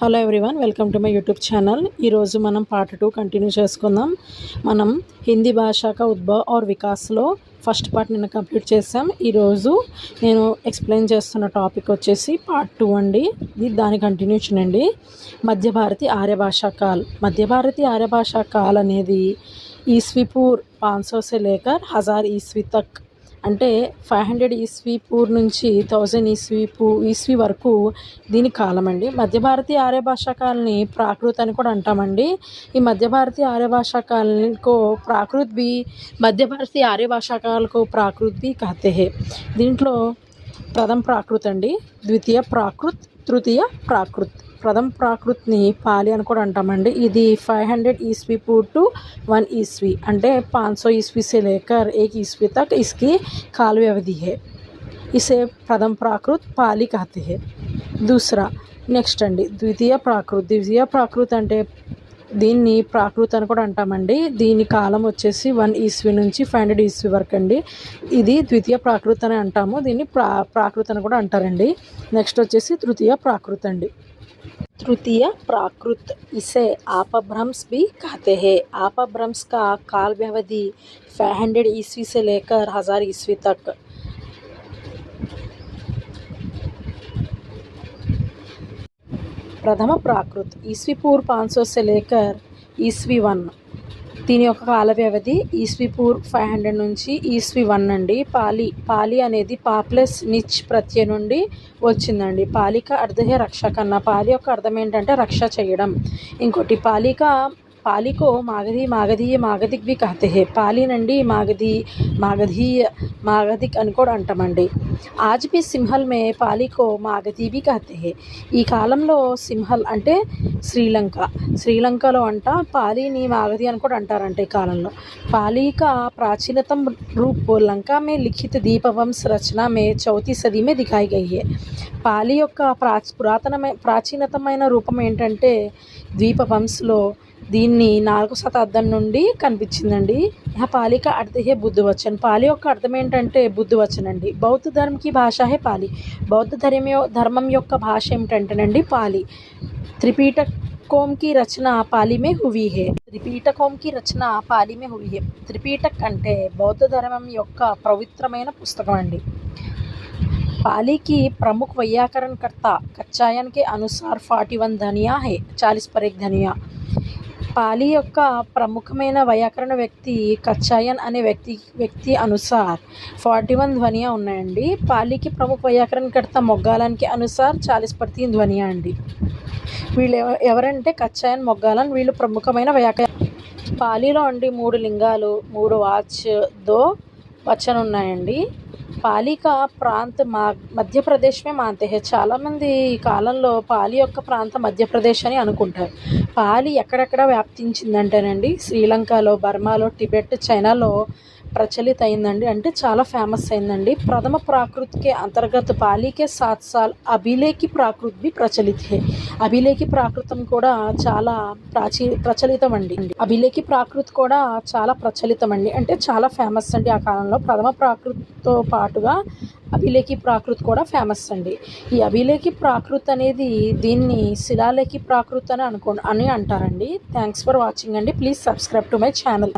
Hello everyone, welcome to my YouTube channel. ఈరోజు మనం part 2 continue చేసుకుందాం. మనం హిందీ భాషా కా ఉద్భవ్ और వికాస్లో ఫస్ట్ పార్ట్ నిన్న కంప్లీట్ చేసాం. ఈరోజు నేను ఎక్స్ప్లెయిన్ చేస్తున్న టాపిక్ వచ్చేసి పార్ట్ 2 అండి. ఇది దాని కంటిన్యూషన్ అండి. మధ్య భారతి ఆర్య భాషా కాల్. మధ్య భారతి ఆర్య భాషా కాల్ అనేది ఈస్వీపూర్ 500 से लेकर 1000 ईस्वी तक అంటే 500 ఈస్వీ పూర్ నుంచి 1000 ఈస్వీ వరకు దీని కాలం అండి. మధ్య భారతీయ ఆర్య భాషా కాల్ని ప్రాకృత్ అని కూడా అంటామండి. ఈ మధ్య భారతీయ ఆర్య భాషా కాల్కో ప్రాకృత్ भी మధ్య భారతీయ ఆర్య భాషా కాల్కో ప్రాకృత్ भी कहते हैं. దీంట్లో ప్రథమ ప్రాకృత్ అండి, ద్వితీయ ప్రాకృత్, తృతీయ ప్రాకృత్. ప్రథమ ప్రాకృత్ని పాలి అని కూడా అంటామండి. ఇది 500 ईस्वी पूर्व टू 1 ईस्वी అంటే 500 ईस्वी से लेकर 1 ईस्वी तक इसकी काल व्यवधि है. इसे प्रथम प्राकृत पाली कहते हैं. दूसरा నెక్స్ట్ అండి ద్వితీయ ప్రాకృత్. ద్వితీయ ప్రాకృత్ అంటే దీన్ని ప్రాకృత్ అని కూడా అంటామండి. దీని కాలం వచ్చేసి 1 ఈస్వీ నుంచి 500 ఈస్వీ వరకు అండి. ఇది ద్వితీయ ప్రాకృత్ అని అంటాము. దీన్ని ప్రాకృత్ అని కూడా అంటారండి. నెక్స్ట్ వచ్చేసి తృతీయ ప్రాకృత్ అండి. तृतीय प्राकृत इसे अपभ्रंश भी कहते हैं. अपभ्रंश का काल व्यवधि 500 ईस्वी से लेकर 1000 ईस्वी तक. प्रथम प्राकृत ईस्वी पूर्व 500 से लेकर ईस्वी 1. దీని యొక్క కాల వ్యవధి ఈస్వీ పూర్వ్ 500 నుంచి ఈస్వీ 1 అండి. పాలి అనేది పాప్లెస్ నిచ్ ప్రత్యయం నుండి వచ్చిందండి. పాలిక అర్థహే రక్ష కన్నా. పాలి యొక్క అర్థం ఏంటంటే రక్ష చేయడం. ఇంకోటి పాలికో మాగధీక్ भी कहते हैं. పాలి నుండి మాగధిక్ అని కూడా అంటామండి. आज भी सिंहल में पाली को మాగధి भी कहते हैं. ఈ కాలంలో సింహల్ అంటే శ్రీలంకలో అంట పాలిని మాగధి అని కూడా అంటారంట. ఈ కాలంలో पाली का प्राचीनतम रूप लंका में लिखित दीपवंश रचना में 4वीं सदी में दिखाई गई है. పాలి యొక్క ప్రాచీనతమైన రూపం ఏంటంటే ద్వీపవంశలో దీన్ని 4వ శతాబ్దం నుండి కనిపించిందండి. పాలి కా అర్థ హే బుద్ధ వచన్. పాలి యొక్క అర్థం ఏంటంటే బుద్ధ వచన్ అండి. బౌద్ధ ధర్మకి భాష హే పాలి. బౌద్ధ ధర్మం యొక్క భాష ఏమిటంటేనండి పాలి. త్రిపీటకోం కి రచన పాలి మే హువీ హే. త్రిపీటక్ అంటే బౌద్ధ ధర్మం యొక్క పవిత్రమైన పుస్తకం అండి. पाली की प्रमुख वैयाकरणकर्ता कच्चायन के अनुसार 41 ध्वनियाँ है. 40 पर 1 ध्वनियाँ. పాలి యొక్క ప్రముఖమైన వ్యాకరణ వ్యక్తి కచ్చాయన్ అనే వ్యక్తి అనుసార్ 41 ధ్వనియా ఉన్నాయండి. పాలికి ప్రముఖ వ్యాకరణకర్త మొగ్గాలన్కి అనుసార్ 40 पर 3 ధ్వనియా అండి. వీళ్ళు ఎవరంటే కచ్చాయన్, మొగ్గాలన్, వీళ్ళు ప్రముఖమైన పాలిలో అండి 3 లింగాలు, 3 వాచ్, 2 వచన్ ఉన్నాయండి. పాలి కా ప్రాంత్ మధ్యప్రదేశ్ మే మాన్తే హే. చాలామంది ఈ కాలంలో పాలి యొక్క ప్రాంతం మధ్యప్రదేశ్ అని అనుకుంటారు. పాలి ఎక్కడెక్కడ వ్యాప్తించిందంటేనండి శ్రీలంకలో, బర్మాలో, టిబెట్, చైనాలో ప్రచలిత అయిందండి. అంటే చాలా ఫేమస్ అయిందండి. ప్రథమ ప్రాకృత్ కే అంతర్గత పాలి కే 7 साल అభిలేఖి ప్రాకృత్ भी ప్రచలిత హే. అభిలేఖి ప్రాకృతం కూడా చాలా ప్రచలితం అండి. అభిలేఖి ప్రాకృత్ కూడా చాలా ప్రచలితం అండి. అంటే చాలా ఫేమస్ అండి ఆ కాలంలో. ప్రథమ ప్రాకృత్తో పాటుగా అభిలేఖి ప్రాకృత్ కూడా ఫేమస్ అండి. ఈ అభిలేఖి ప్రాకృత్ అనేది దీన్ని శిలాలేఖి ప్రాకృత్ అని అంటారండి. థ్యాంక్స్ ఫర్ వాచింగ్ అండి. Please subscribe to my channel.